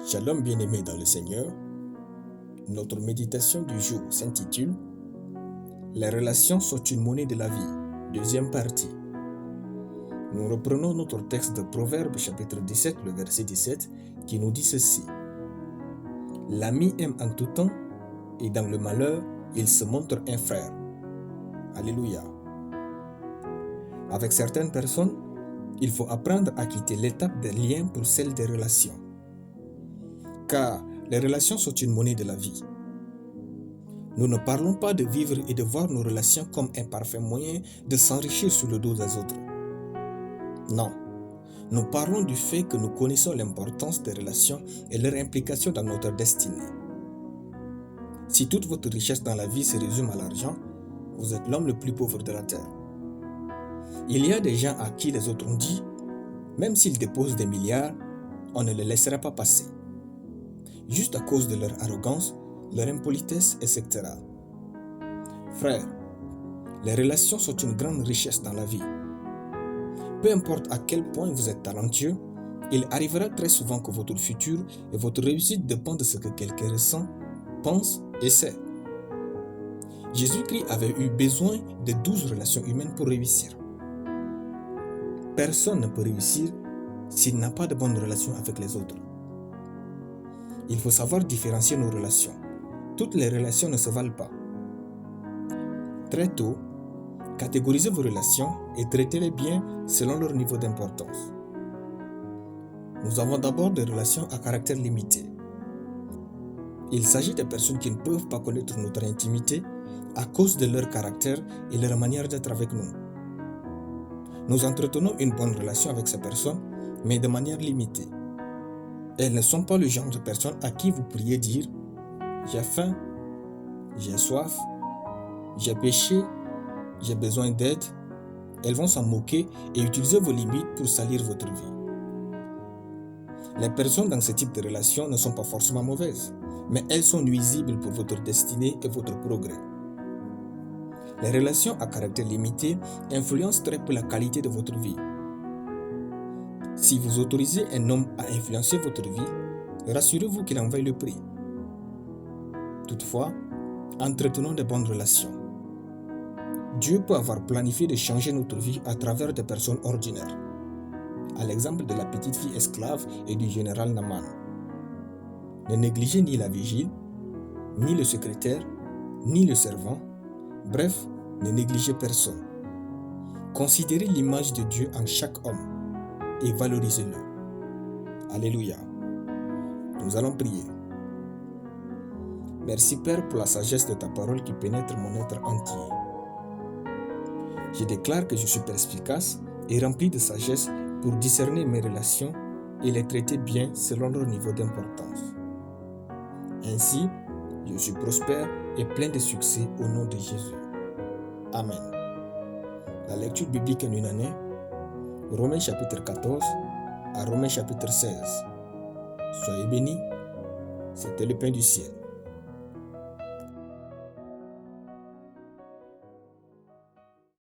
Shalom bien-aimés dans le Seigneur, notre méditation du jour s'intitule « Les relations sont une monnaie de la vie », deuxième partie. Nous reprenons notre texte de Proverbes chapitre 17, le verset 17, qui nous dit ceci. « L'ami aime en tout temps, et dans le malheur, il se montre un frère. » Alléluia. Avec certaines personnes, il faut apprendre à quitter l'étape des liens pour celle des relations. Car les relations sont une monnaie de la vie. Nous ne parlons pas de vivre et de voir nos relations comme un parfait moyen de s'enrichir sur le dos des autres. Non, nous parlons du fait que nous connaissons l'importance des relations et leur implication dans notre destinée. Si toute votre richesse dans la vie se résume à l'argent, vous êtes l'homme le plus pauvre de la terre. Il y a des gens à qui les autres ont dit, même s'ils déposent des milliards, on ne les laissera pas passer. Juste à cause de leur arrogance, leur impolitesse, etc. Frères, les relations sont une grande richesse dans la vie. Peu importe à quel point vous êtes talentueux, il arrivera très souvent que votre futur et votre réussite dépendent de ce que quelqu'un ressent, pense et sait. Jésus-Christ avait eu besoin de 12 relations humaines pour réussir. Personne ne peut réussir s'il n'a pas de bonnes relations avec les autres. Il faut savoir différencier nos relations. Toutes les relations ne se valent pas. Très tôt, catégorisez vos relations et traitez-les bien selon leur niveau d'importance. Nous avons d'abord des relations à caractère limité. Il s'agit de personnes qui ne peuvent pas connaître notre intimité à cause de leur caractère et leur manière d'être avec nous. Nous entretenons une bonne relation avec ces personnes, mais de manière limitée. Elles ne sont pas le genre de personnes à qui vous pourriez dire « J'ai faim, j'ai soif, j'ai péché, j'ai besoin d'aide ». Elles vont s'en moquer et utiliser vos limites pour salir votre vie. Les personnes dans ce type de relation ne sont pas forcément mauvaises, mais elles sont nuisibles pour votre destinée et votre progrès. Les relations à caractère limité influencent très peu la qualité de votre vie. Si vous autorisez un homme à influencer votre vie, rassurez-vous qu'il en vaille le prix. Toutefois, entretenons de bonnes relations. Dieu peut avoir planifié de changer notre vie à travers des personnes ordinaires, à l'exemple de la petite fille esclave et du général Naaman. Ne négligez ni la vigile, ni le secrétaire, ni le servant, bref, ne négligez personne. Considérez l'image de Dieu en chaque homme et valorisez-le. Alléluia. Nous allons prier. Merci Père pour la sagesse de ta parole qui pénètre mon être entier. Je déclare que je suis perspicace et rempli de sagesse pour discerner mes relations et les traiter bien selon leur niveau d'importance. Ainsi, je suis prospère et plein de succès au nom de Jésus. Amen. La lecture biblique en une année, Romains chapitre 14 à Romains chapitre 16. Soyez bénis, c'était le pain du ciel.